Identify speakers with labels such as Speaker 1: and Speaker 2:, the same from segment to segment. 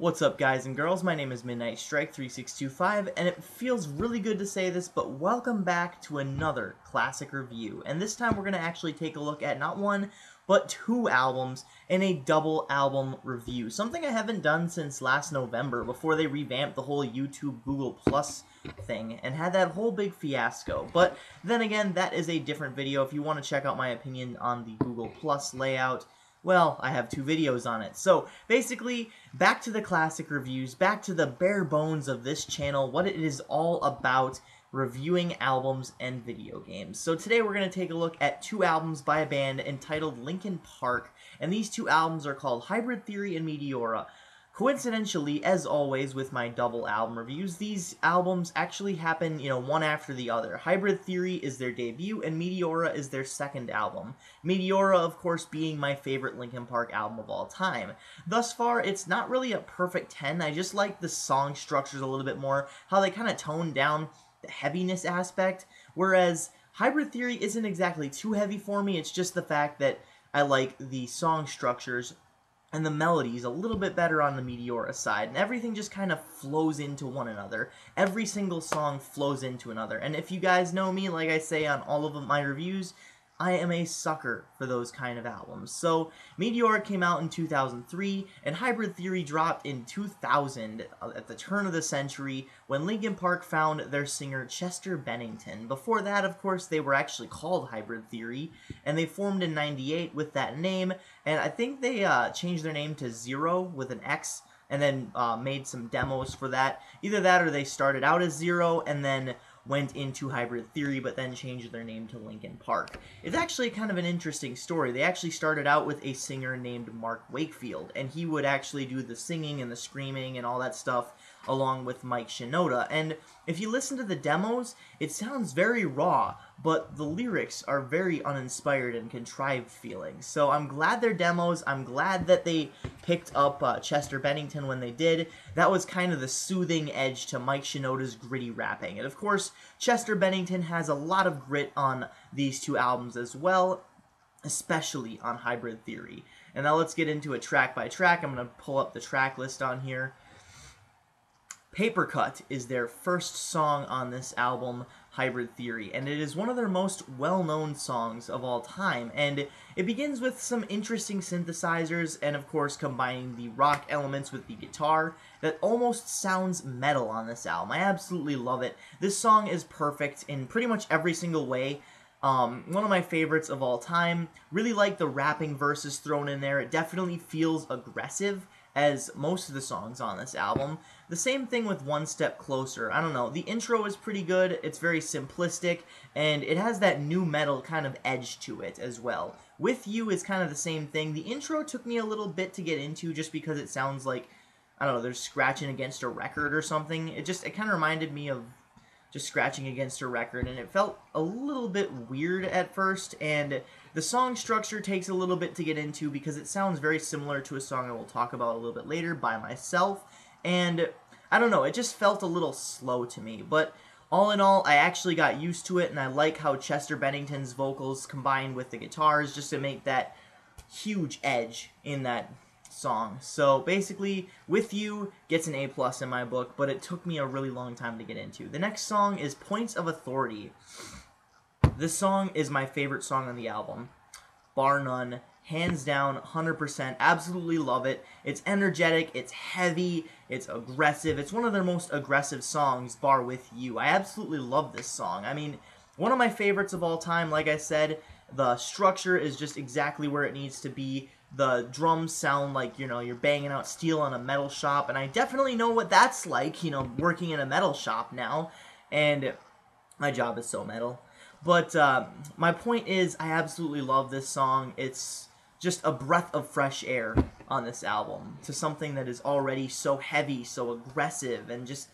Speaker 1: What's up, guys and girls? My name is Midnight Strike 3625, and it feels really good to say this, but welcome back to another classic review. And this time we're going to actually take a look at not one, but two albums in a double album review. Something I haven't done since last November, before they revamped the whole YouTube Google Plus thing and had that whole big fiasco. But then again, that is a different video. If you want to check out my opinion on the Google Plus layout, well, I have two videos on it. So, basically, back to the classic reviews, back to the bare bones of this channel, what it is all about, reviewing albums and video games. So today we're going to take a look at two albums by a band entitled Linkin Park, and these two albums are called Hybrid Theory and Meteora. Coincidentally, as always with my double album reviews, these albums actually happen, one after the other. Hybrid Theory is their debut, and Meteora is their second album. Meteora, of course, being my favorite Linkin Park album of all time. Thus far, it's not really a perfect 10. I just like the song structures a little bit more, how they kind of tone down the heaviness aspect, whereas Hybrid Theory isn't exactly too heavy for me. It's just the fact that I like the song structures and the melodies a little bit better on the Meteora side, and everything just kind of flows into one another. Every single song flows into another, and if you guys know me, like I say on all of my reviews, I am a sucker for those kind of albums. So, Meteora came out in 2003, and Hybrid Theory dropped in 2000, at the turn of the century, when Linkin Park found their singer Chester Bennington. Before that, of course, they were actually called Hybrid Theory, and they formed in 98 with that name, and I think they changed their name to Zero with an X, and then made some demos for that. Either that or they started out as Zero, and then went into Hybrid Theory, but then changed their name to Linkin Park. It's actually kind of an interesting story. They actually started out with a singer named Mark Wakefield, and he would actually do the singing and the screaming and all that stuff along with Mike Shinoda. And if you listen to the demos, it sounds very raw, but the lyrics are very uninspired and contrived feeling. So I'm glad they're demos. I'm glad that they picked up Chester Bennington when they did. That was kind of the soothing edge to Mike Shinoda's gritty rapping. And of course, Chester Bennington has a lot of grit on these two albums as well, especially on Hybrid Theory. And now let's get into it track by track. I'm going to pull up the track list on here. Paper Cut is their first song on this album, Hybrid Theory, and it is one of their most well-known songs of all time, and it begins with some interesting synthesizers and, of course, combining the rock elements with the guitar that almost sounds metal on this album. I absolutely love it. This song is perfect in pretty much every single way. One of my favorites of all time. Really like the rapping verses thrown in there. It definitely feels aggressive, as most of the songs on this album. The same thing with One Step Closer. I don't know, the intro is pretty good, it's very simplistic, and it has that new metal kind of edge to it as well. With You is kind of the same thing. The intro took me a little bit to get into just because it sounds like, I don't know, they're scratching against a record or something. It kind of reminded me of just scratching against a record, and it felt a little bit weird at first, and the song structure takes a little bit to get into because it sounds very similar to a song I will talk about a little bit later, By Myself, and I don't know, it just felt a little slow to me, but all in all, I actually got used to it, and I like how Chester Bennington's vocals combine with the guitars just to make that huge edge in that song. So basically, With You gets an A+ in my book, but it took me a really long time to get into. The next song is Points of Authority. This song is my favorite song on the album, bar none, hands down, 100%, absolutely love it. It's energetic, it's heavy, it's aggressive, it's one of their most aggressive songs, bar With You. I absolutely love this song. I mean, one of my favorites of all time, like I said. The structure is just exactly where it needs to be. The drums sound like, you're banging out steel on a metal shop, and I definitely know what that's like, working in a metal shop now, and my job is so metal. But my point is, I absolutely love this song. It's just a breath of fresh air on this album to something that is already so heavy, so aggressive, and just,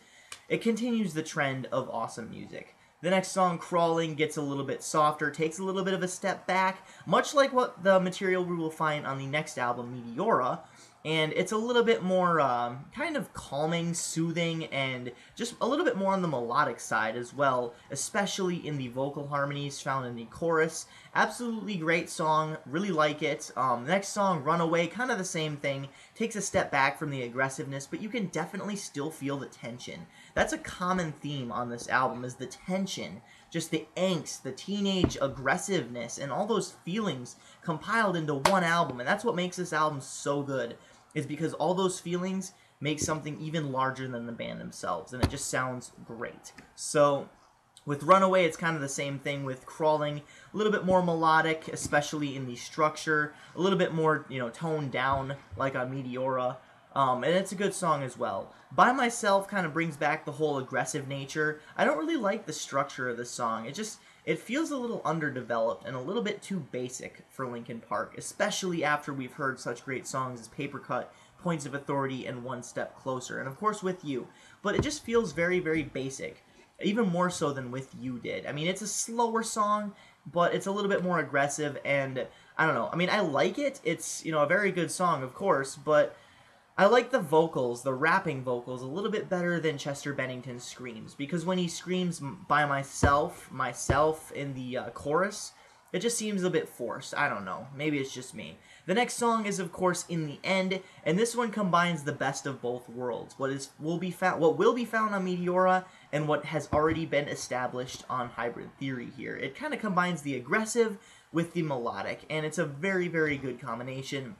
Speaker 1: it continues the trend of awesome music. The next song, Crawling, gets a little bit softer, takes a little bit of a step back, much like what the material we will find on the next album, Meteora, and it's a little bit more kind of calming, soothing, and just a little bit more on the melodic side as well, especially in the vocal harmonies found in the chorus. Absolutely great song, really like it. Next song, Runaway, kind of the same thing, takes a step back from the aggressiveness, but you can definitely still feel the tension. That's a common theme on this album, is the tension, just the angst, the teenage aggressiveness, and all those feelings compiled into one album, and that's what makes this album so good, is because all those feelings make something even larger than the band themselves, and it just sounds great. So with Runaway, it's kind of the same thing with Crawling, a little bit more melodic, especially in the structure, a little bit more, toned down, like on Meteora, and it's a good song as well. By Myself kind of brings back the whole aggressive nature. I don't really like the structure of this song. It feels a little underdeveloped and a little bit too basic for Linkin Park, especially after we've heard such great songs as Paper Cut, Points of Authority, and One Step Closer, and of course With You. But it just feels very, very basic, even more so than With You did. I mean, it's a slower song, but it's a little bit more aggressive, and I don't know. I mean, I like it. It's, a very good song, of course, but I like the vocals, the rapping vocals, a little bit better than Chester Bennington's screams, because when he screams by myself in the chorus, it just seems a bit forced. I don't know. Maybe it's just me. The next song is, of course, In the End, and this one combines the best of both worlds. What will be found on Meteora and what has already been established on Hybrid Theory here. It kind of combines the aggressive with the melodic, and it's a very, very good combination.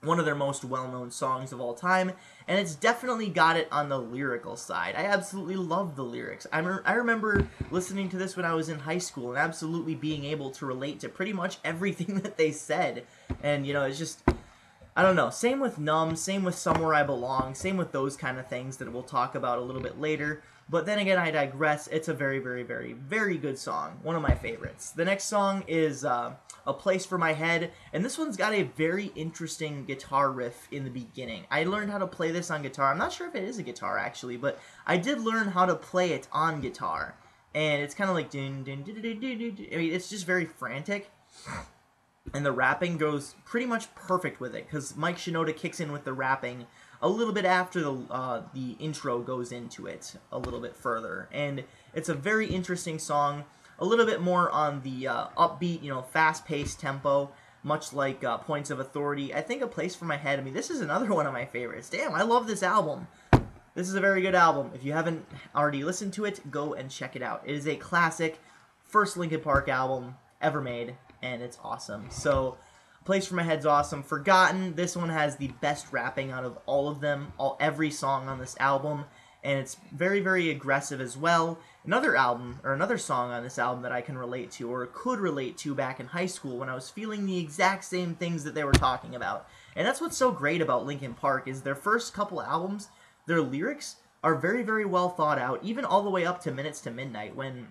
Speaker 1: One of their most well-known songs of all time, and it's definitely got it on the lyrical side. I absolutely love the lyrics. I remember listening to this when I was in high school and absolutely being able to relate to pretty much everything that they said. And, it's just, I don't know. Same with Numb, same with Somewhere I Belong, same with those kind of things that we'll talk about a little bit later. But then again, I digress. It's a very, very, very, very good song. One of my favorites. The next song is A Place for My Head, and this one's got a very interesting guitar riff in the beginning. I learned how to play this on guitar. I'm not sure if it is a guitar, actually, but I did learn how to play it on guitar. And it's kind of like, dun, dun, dun, dun, dun, dun. I mean, it's just very frantic. And the rapping goes pretty much perfect with it, because Mike Shinoda kicks in with the rapping a little bit after the intro goes into it a little bit further. And it's a very interesting song, a little bit more on the upbeat, fast-paced tempo, much like Points of Authority. I think A Place for My Head, I mean, this is another one of my favorites. Damn, I love this album. This is a very good album. If you haven't already listened to it, go and check it out. It is a classic, first Linkin Park album ever made, and it's awesome. So, Place for My Head's awesome. Forgotten, this one has the best rapping out of all of them, every song on this album, and it's very, very aggressive as well. Another song on this album that I can relate to, or could relate to back in high school when I was feeling the exact same things that they were talking about. And that's what's so great about Linkin Park, is their first couple albums, their lyrics are very, very well thought out, even all the way up to Minutes to Midnight, when,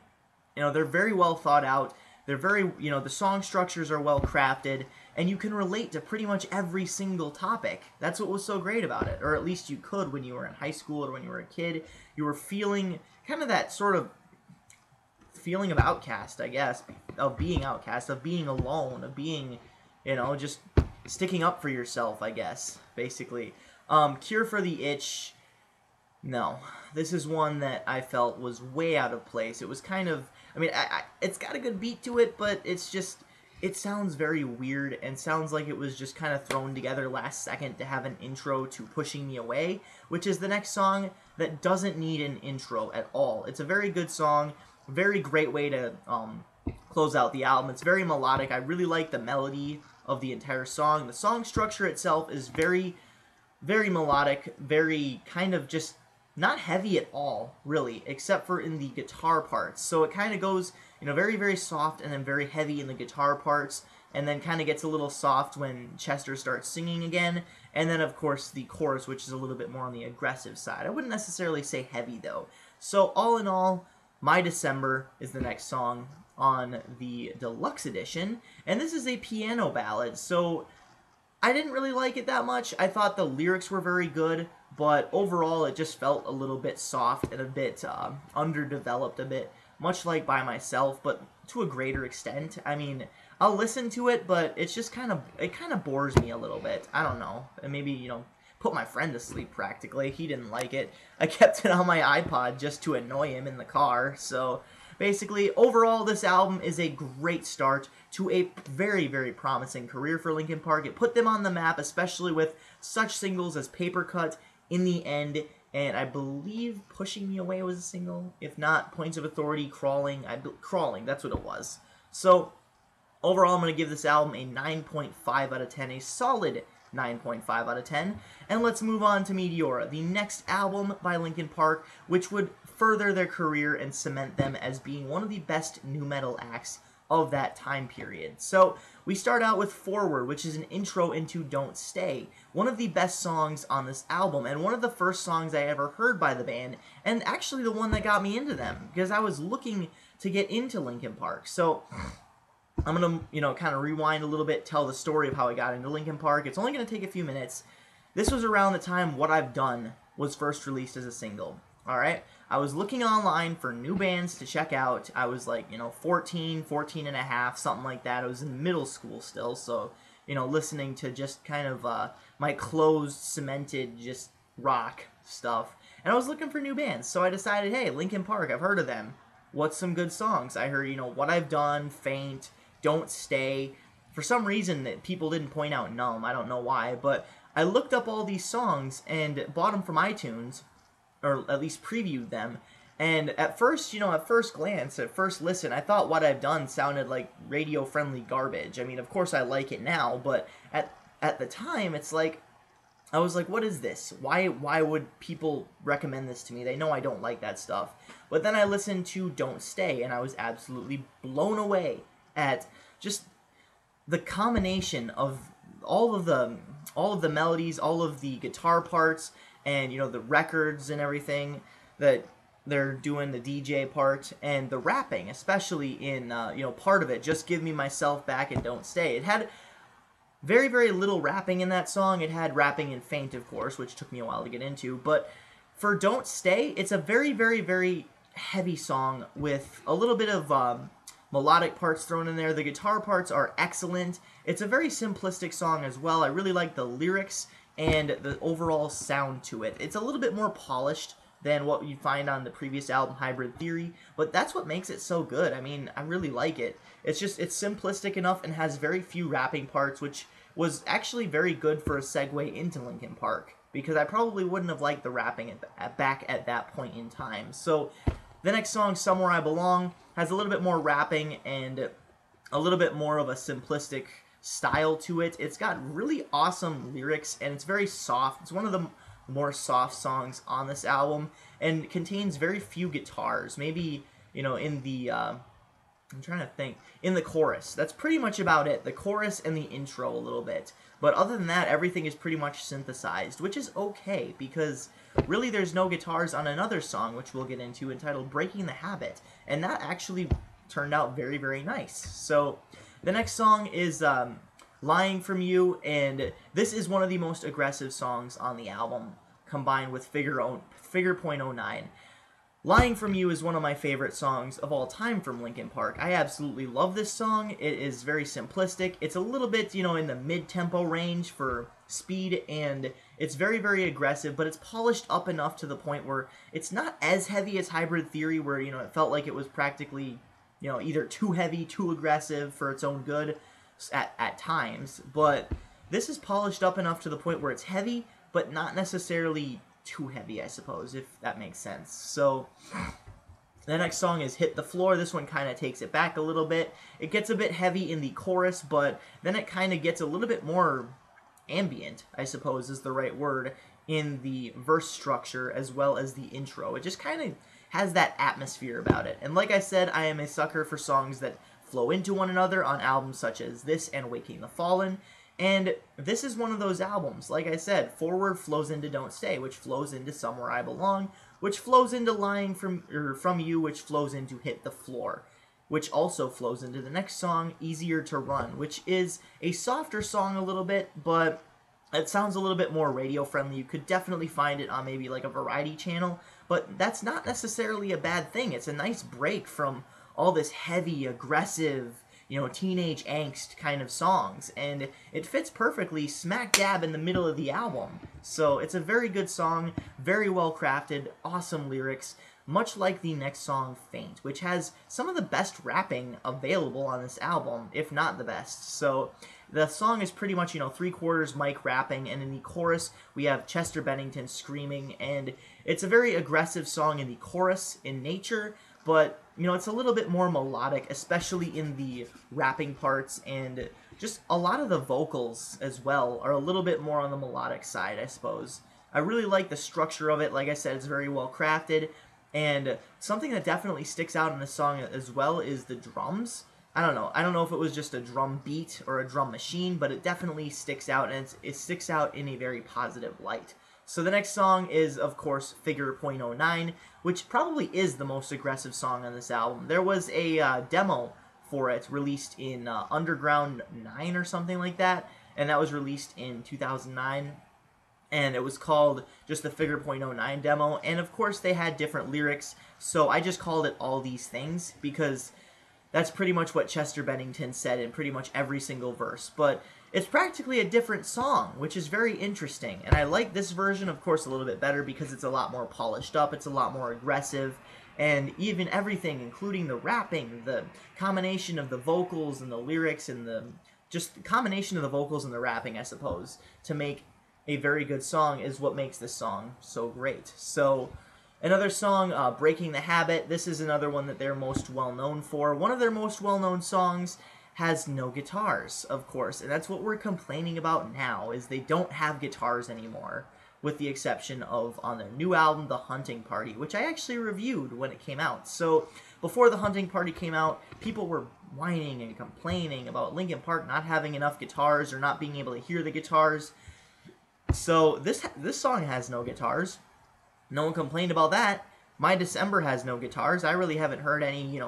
Speaker 1: they're very well thought out. They're very, the song structures are well crafted, and you can relate to pretty much every single topic. That's what was so great about it, or at least you could when you were in high school or when you were a kid. You were feeling kind of that sort of feeling of outcast, I guess, of being outcast, of being alone, of being, just sticking up for yourself, I guess, basically. Cure for the Itch, no. This is one that I felt was way out of place. It was kind of, it's got a good beat to it, but it's just, it sounds very weird and sounds like it was just kind of thrown together last second to have an intro to Pushing Me Away, which is the next song that doesn't need an intro at all. It's a very good song, very great way to close out the album. It's very melodic. I really like the melody of the entire song. The song structure itself is very, very melodic, very kind of just not heavy at all, really, except for in the guitar parts. So it kind of goes, very, very soft and then very heavy in the guitar parts, and then kind of gets a little soft when Chester starts singing again, and then, of course, the chorus, which is a little bit more on the aggressive side. I wouldn't necessarily say heavy, though. So, all in all, My December is the next song on the deluxe edition, and this is a piano ballad, so I didn't really like it that much. I thought the lyrics were very good, but overall it just felt a little bit soft and a bit underdeveloped, a bit much like By Myself, but to a greater extent. I mean, I'll listen to it, but it's just kind of bores me a little bit. I don't know. And maybe, you know, put my friend to sleep practically. He didn't like it. I kept it on my iPod just to annoy him in the car. So basically, overall, this album is a great start to a very, very promising career for Linkin Park. It put them on the map, especially with such singles as Paper Cut, In the End, and I believe Pushing Me Away was a single. If not, Points of Authority, Crawling. Crawling, that's what it was. So overall, I'm going to give this album a 9.5 out of 10, a solid 9.5 out of 10. And let's move on to Meteora, the next album by Linkin Park, which would further their career and cement them as being one of the best nu metal acts of that time period. So we start out with Forward, which is an intro into Don't Stay, one of the best songs on this album, and one of the first songs I ever heard by the band, and actually the one that got me into them, because I was looking to get into Linkin Park. So I'm going to, you know, kind of rewind a little bit, tell the story of how I got into Linkin Park. It's only going to take a few minutes. This was around the time What I've Done was first released as a single. Alright? I was looking online for new bands to check out. I was like, you know, 14 and a half, something like that. I was in middle school still, so, you know, listening to just kind of my closed, cemented, just rock stuff. And I was looking for new bands, so I decided, hey, Linkin Park, I've heard of them. What's some good songs? I heard, you know, What I've Done, Faint, Don't Stay. For some reason, that people didn't point out Numb. I don't know why, but I looked up all these songs and bought them from iTunes, or at least previewed them. And at first, you know, at first glance, at first listen, I thought What I've Done sounded like radio-friendly garbage. I mean, of course I like it now, but at the time, it's like, I was like, what is this? Why would people recommend this to me? They know I don't like that stuff. But then I listened to Don't Stay, and I was absolutely blown away at just the combination of all of the melodies, all of the guitar parts, and, you know, the records and everything that they're doing, the DJ part, and the rapping, especially in, you know, part of it, Just Give Me Myself Back and Don't Stay. It had very, very little rapping in that song. It had rapping in Faint, of course, which took me a while to get into, but for Don't Stay, it's a very, very, very heavy song with a little bit of melodic parts thrown in there. The guitar parts are excellent. It's a very simplistic song as well. I really like the lyrics and the overall sound to it. It's a little bit more polished than what you find on the previous album, Hybrid Theory, but that's what makes it so good. I mean, I really like it. It's just, it's simplistic enough and has very few rapping parts, which was actually very good for a segue into Linkin Park, because I probably wouldn't have liked the rapping back at that point in time. So the next song, Somewhere I Belong, has a little bit more rapping and a little bit more of a simplistic style to it. It's got really awesome lyrics, and it's very soft. It's one of the more soft songs on this album, and contains very few guitars. Maybe, you know, in the, I'm trying to think, in the chorus. That's pretty much about it. The chorus and the intro a little bit. But other than that, everything is pretty much synthesized, which is okay, because really there's no guitars on another song, which we'll get into, entitled Breaking the Habit, and that actually turned out very, very nice. So the next song is Lying From You, and this is one of the most aggressive songs on the album, combined with Figure Point oh Nine. Lying From You is one of my favorite songs of all time from Linkin Park. I absolutely love this song. It is very simplistic. It's a little bit, you know, in the mid-tempo range for speed, and it's very, very aggressive, but it's polished up enough to the point where it's not as heavy as Hybrid Theory, where, you know, it felt like it was practically, you know, either too heavy, too aggressive for its own good at times, but this is polished up enough to the point where it's heavy, but not necessarily too heavy, I suppose, if that makes sense. So the next song is Hit the Floor. This one kind of takes it back a little bit. It gets a bit heavy in the chorus, but then it kind of gets a little bit more ambient, I suppose is the right word, in the verse structure as well as the intro. It just kind of has that atmosphere about it. And like I said, I am a sucker for songs that flow into one another on albums such as this and Waking the Fallen. And this is one of those albums. Like I said, Forward flows into Don't Stay, which flows into Somewhere I Belong, which flows into Lying From You, which flows into Hit the Floor, which also flows into the next song, Easier to Run, which is a softer song a little bit, but It sounds a little bit more radio friendly. You could definitely find it on maybe like a variety channel, but that's not necessarily a bad thing. It's a nice break from all this heavy, aggressive, teenage angst kind of songs, and it fits perfectly smack dab in the middle of the album. So it's a very good song, very well crafted, awesome lyrics, much like the next song, Faint, which has some of the best rapping available on this album, if not the best. So the song is pretty much, 3/4 Mike rapping, and in the chorus we have Chester Bennington screaming, and it's a very aggressive song in the chorus in nature, but it's a little bit more melodic, especially in the rapping parts, and just a lot of the vocals as well are a little bit more on the melodic side, I suppose. I really like the structure of it. Like I said, it's very well crafted, and something that definitely sticks out in the song as well is the drums. I don't know if it was just a drum beat or a drum machine, but it definitely sticks out, and it sticks out in a very positive light. So the next song is, of course, Figure .09, which probably is the most aggressive song on this album. There was a demo for it released in Underground 9 or something like that, and that was released in 2009, and it was called just the Figure .09 demo, and of course they had different lyrics, so I just called it All These Things, because that's pretty much what Chester Bennington said in pretty much every single verse, but it's practically a different song, which is very interesting, and I like this version, of course, a little bit better because it's a lot more polished up, it's a lot more aggressive, and even everything, including the rapping, the combination of the vocals and the lyrics, and the combination of the vocals and the rapping, I suppose, to make a very good song is what makes this song so great. So another song, Breaking the Habit. This is another one that they're most well known for. One of their most well-known songs has no guitars, of course, and that's what we're complaining about now, is they don't have guitars anymore, with the exception of on their new album, The Hunting Party, which I actually reviewed when it came out. So before The Hunting Party came out, people were whining and complaining about Linkin Park not having enough guitars or not being able to hear the guitars. So this song has no guitars. No one complained about that. My December has no guitars. I really haven't heard any,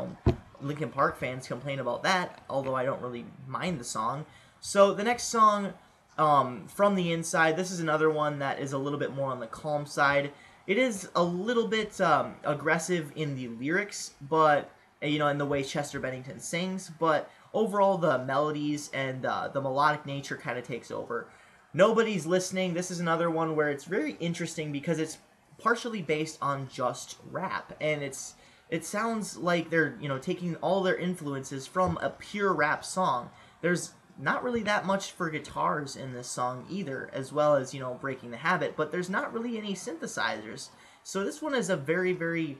Speaker 1: Linkin Park fans complain about that, although I don't really mind the song. So the next song, From the Inside, this is another one that is a little bit more on the calm side. It is a little bit aggressive in the lyrics, but, in the way Chester Bennington sings, but overall the melodies and the melodic nature kind of takes over. Nobody's Listening, this is another one where it's very interesting because it's partially based on just rap, and it sounds like they're taking all their influences from a pure rap song. There's not really that much for guitars in this song either, as well as Breaking the Habit, but there's not really any synthesizers. So this one is a very, very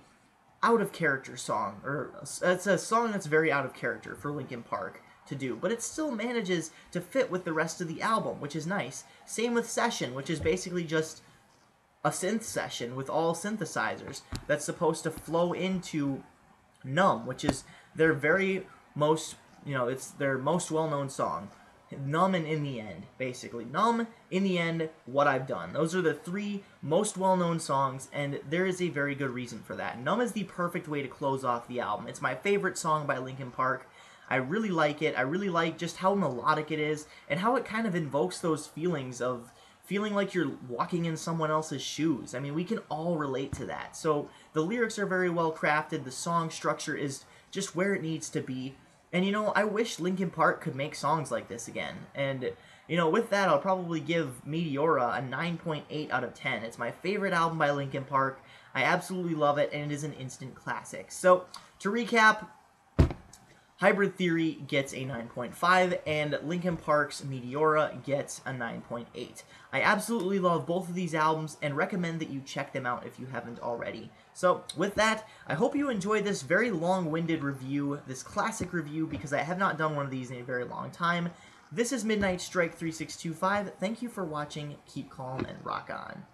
Speaker 1: out of character song, or it's a song that's very out of character for Linkin Park to do, but it still manages to fit with the rest of the album, which is nice. Same with Session, which is basically just a synth session with all synthesizers that's supposed to flow into Numb, which is their very most, it's their most well-known song. Numb and In the End, basically. Numb, In the End, What I've Done. Those are the three most well-known songs, and there is a very good reason for that. Numb is the perfect way to close off the album. It's my favorite song by Linkin Park. I really like it. I really like just how melodic it is, and how it kind of invokes those feelings of feeling like you're walking in someone else's shoes. I mean, we can all relate to that. So the lyrics are very well crafted. The song structure is just where it needs to be. And, I wish Linkin Park could make songs like this again. And, with that, I'll probably give Meteora a 9.8 out of 10. It's my favorite album by Linkin Park. I absolutely love it, and it is an instant classic. So, to recap, Hybrid Theory gets a 9.5, and Linkin Park's Meteora gets a 9.8. I absolutely love both of these albums, and recommend that you check them out if you haven't already. So, with that, I hope you enjoyed this very long-winded review, this classic review, because I have not done one of these in a very long time. This is Midnight Strike 3625. Thank you for watching, keep calm, and rock on.